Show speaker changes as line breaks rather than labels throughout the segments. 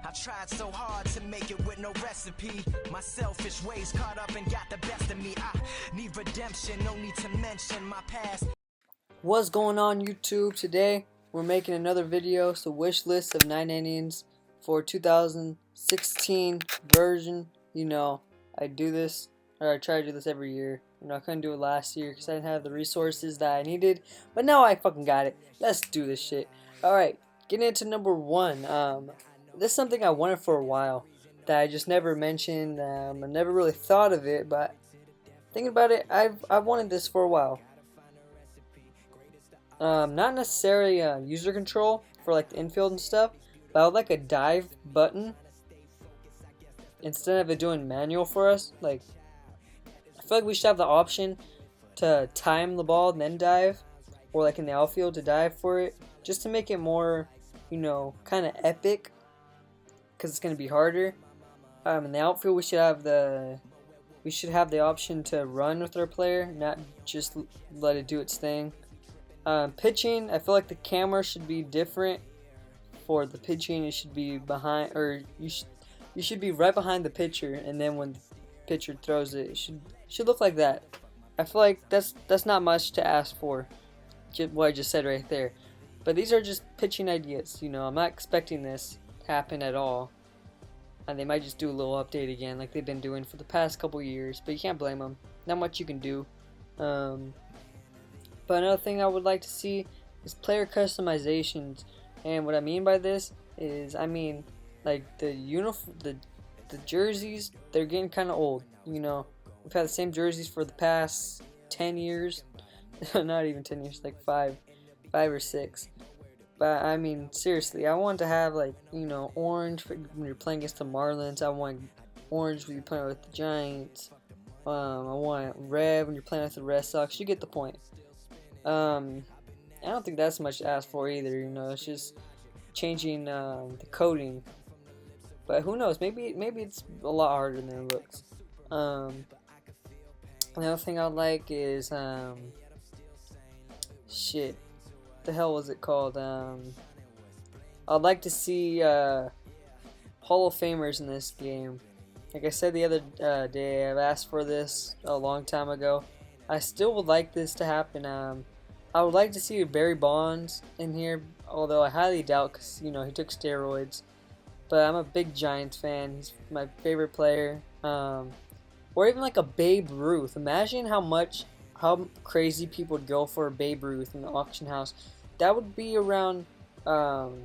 I tried so hard to make it with no recipe. My selfish ways caught up and got the best of me. I need redemption, no need to mention my past.
What's going on YouTube? Today we're making another video. So wish list of 9 innings for 2016 version. You know, I do this, or I try to do this every year. You know, I couldn't do it last year because I didn't have the resources that I needed, but now I fucking got it. Let's do this shit. Alright, getting into number 1. This is something I wanted for a while that I just never mentioned. I never really thought of it, but thinking about it, I've wanted this for a while. Not necessarily user control for like the infield and stuff, but I would like a dive button instead of it doing manual for us. Like, I feel like we should have the option to time the ball and then dive, or like in the outfield to dive for it, just to make it more, you know, kind of epic, because it's gonna be harder. In the outfield, we should have the option to run with our player, not just let it do its thing. Pitching, I feel like the camera should be different for the pitching. It should be behind, or you should be right behind the pitcher, and then when the pitcher throws it, it should look like that. I feel like that's not much to ask for, what I just said right there. But these are just pitching ideas. You know, I'm not expecting this to happen at all, and they might just do a little update again, like they've been doing for the past couple years. But you can't blame them. Not much you can do. But another thing I would like to see is player customizations, and what I mean by this is, I mean like the jerseys, they're getting kind of old. You know, we've had the same jerseys for the past 10 years, not even 10 years, like five or six. But I mean, seriously, I want to have, like, you know, orange when you're playing against the Marlins. I want orange when you're playing with the Giants. I want red when you're playing with the Red Sox. You get the point. I don't think that's much to ask for either. You know, it's just changing the coding. But who knows? Maybe it's a lot harder than it looks. Another thing I'd like is shit. What the hell was it called? I'd like to see Hall of Famers in this game. Like I said the other day, I've asked for this a long time ago. I still would like this to happen. I would like to see Barry Bonds in here, although I highly doubt, because, you know, he took steroids. But I'm a big Giants fan. He's my favorite player. Or even like a Babe Ruth. Imagine how crazy people would go for a Babe Ruth in the auction house. That would be around 2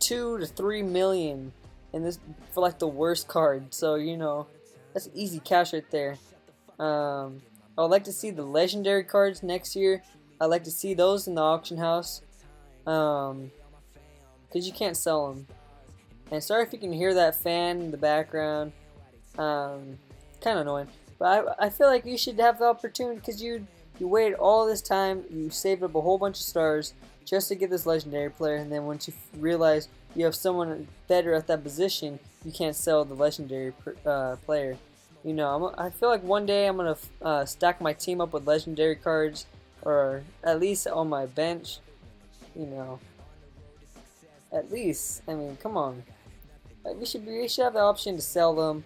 to 3 million in this for like the worst card. So, you know, that's easy cash right there. I would like to see the legendary cards next year. I'd like to see those in the auction house, because you can't sell them. And sorry if you can hear that fan in the background. Kind of annoying. But I feel like you should have the opportunity, because you waited all this time, you saved up a whole bunch of stars just to get this legendary player, and then once you realize you have someone better at that position, you can't sell the legendary player. You know, I feel like one day I'm gonna stack my team up with legendary cards, or at least on my bench. You know, at least. I mean, come on. Like, we should have the option to sell them,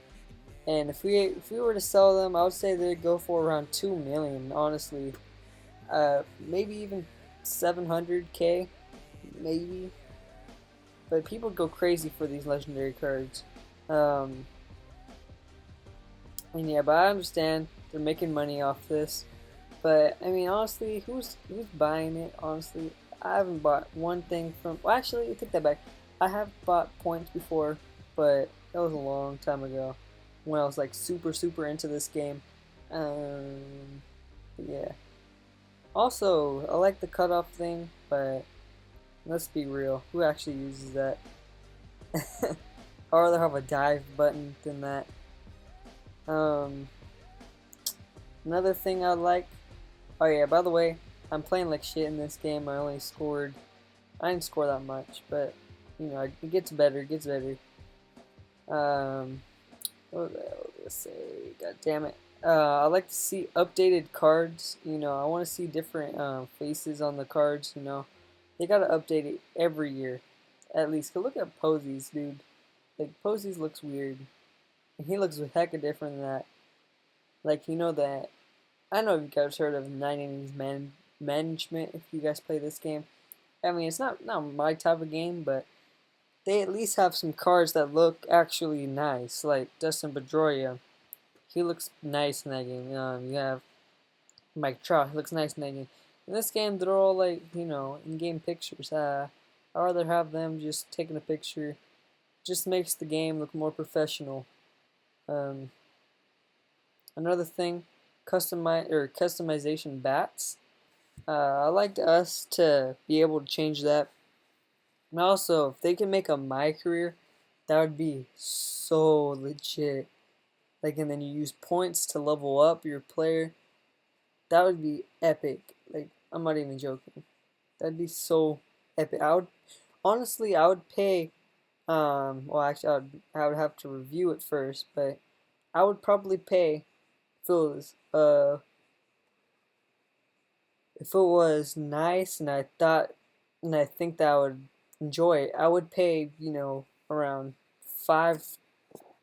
and if we were to sell them, I would say they'd go for around 2 million. Honestly, maybe even 700K, maybe. But people go crazy for these legendary cards. And yeah, but I understand they're making money off this. But I mean, honestly, who's buying it? Honestly, I haven't bought one thing from. Well, actually, I take that back. I have bought points before, but that was a long time ago when I was like super into this game. Yeah. Also, I like the cutoff thing, but let's be real. Who actually uses that? I'd rather have a dive button than that. Another thing I like. Oh yeah, by the way, I'm playing like shit in this game. I didn't score that much, but you know, it gets better. What the hell did I say? God damn it. I like to see updated cards. You know, I want to see different faces on the cards. You know, they gotta update it every year, at least. Cause look at Posies, dude. Like Posies looks weird. And he looks a hecka different than that. Like you know that I don't know if you guys heard of 9 innings management. If you guys play this game, I mean it's not my type of game, but they at least have some cards that look actually nice. Like Dustin Pedroia, he looks nice in that game. You have Mike Trout, he looks nice in that game. In this game, they're all like in-game pictures. I'd rather have them just taking a picture. Just makes the game look more professional. Um, Another thing, customization bats. I like us to be able to change that. And also, if they can make a My Career, that would be so legit. Like, and then you use points to level up your player. That would be epic. Like, I'm not even joking. That'd be so epic. I would pay. Well, actually, I would have to review it first, but I would probably pay if it was nice and I think that I would enjoy it. I would pay around five,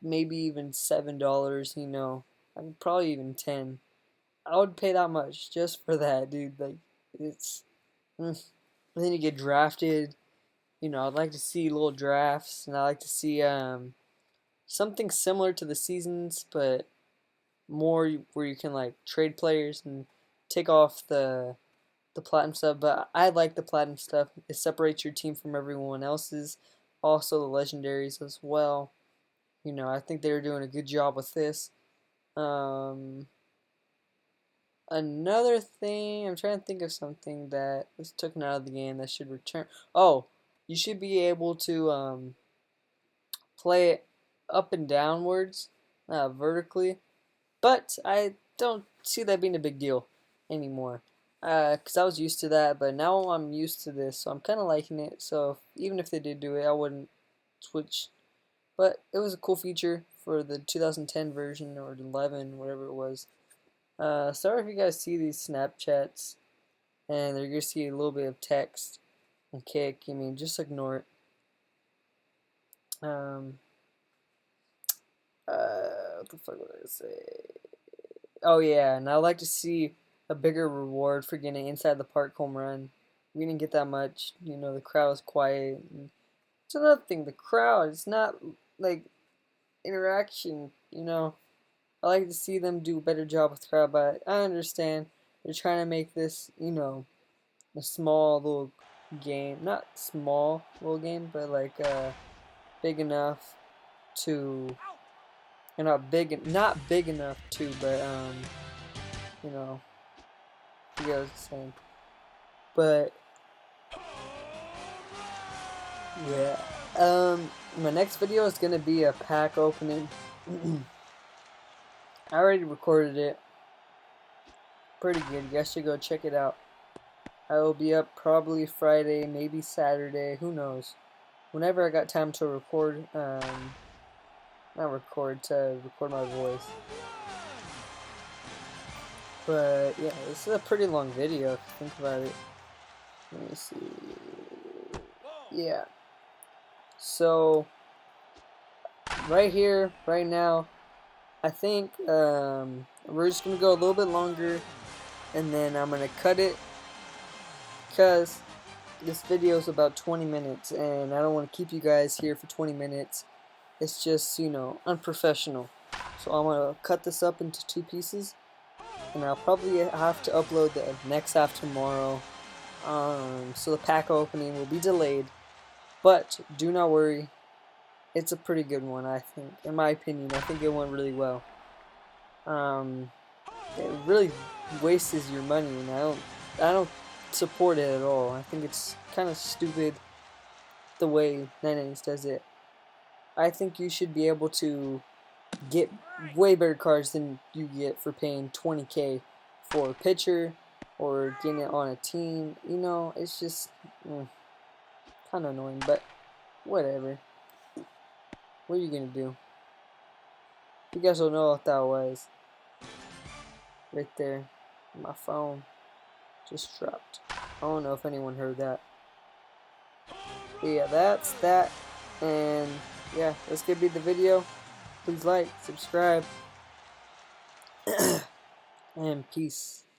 maybe even $7. I'd probably even 10. I would pay that much just for that, dude. Like it's. Then you get drafted. I'd like to see little drafts, and I like to see something similar to the seasons, but more where you can like trade players and take off the platinum stuff. But I like the platinum stuff. It separates your team from everyone else's. Also the legendaries as well. I think they're doing a good job with this. Um, Another thing, I'm trying to think of something that was taken out of the game that should return. Oh, you should be able to play it up and downwards, vertically. But I don't see that being a big deal anymore. Because I was used to that, but now I'm used to this, so I'm kind of liking it. So even if they did do it, I wouldn't switch. But it was a cool feature for the 2010 version or 11, whatever it was. Sorry if you guys see these Snapchats and you're gonna see a little bit of text and kick. I mean, just ignore it. Um, what the fuck would I say? Oh yeah, and I'd like to see a bigger reward for getting inside the park home run. We didn't get that much. The crowd was quiet. And it's another thing. The crowd. It's not like interaction. I like to see them do a better job with the crowd, but I understand they're trying to make this, a small little game. Not small little game, but like big enough to, and not big enough to, but you know, you guys are saying. But yeah, my next video is gonna be a pack opening. I already recorded it. Pretty good. You guys should go check it out. I will be up probably Friday, maybe Saturday. Who knows? Whenever I got time to record, not record, to record my voice. But yeah, this is a pretty long video if you think about it. Let me see. Yeah. So right here, right now, I think we're just gonna go a little bit longer, and then I'm gonna cut it because this video is about 20 minutes, and I don't want to keep you guys here for 20 minutes. It's just unprofessional. So I'm gonna cut this up into 2 pieces, and I'll probably have to upload the next half tomorrow. So the pack opening will be delayed, but do not worry. It's a pretty good one, I think. In my opinion, I think it went really well. It really wastes your money, and I don't support it at all. I think it's kind of stupid the way 9innings does it. I think you should be able to get way better cards than you get for paying 20K for a pitcher or getting it on a team. It's just kind of annoying, but whatever. What are you gonna do? You guys don't know what that was. Right there. My phone just dropped. I don't know if anyone heard that. But yeah, that's that. And yeah, that's gonna be the video. Please like, subscribe, and peace.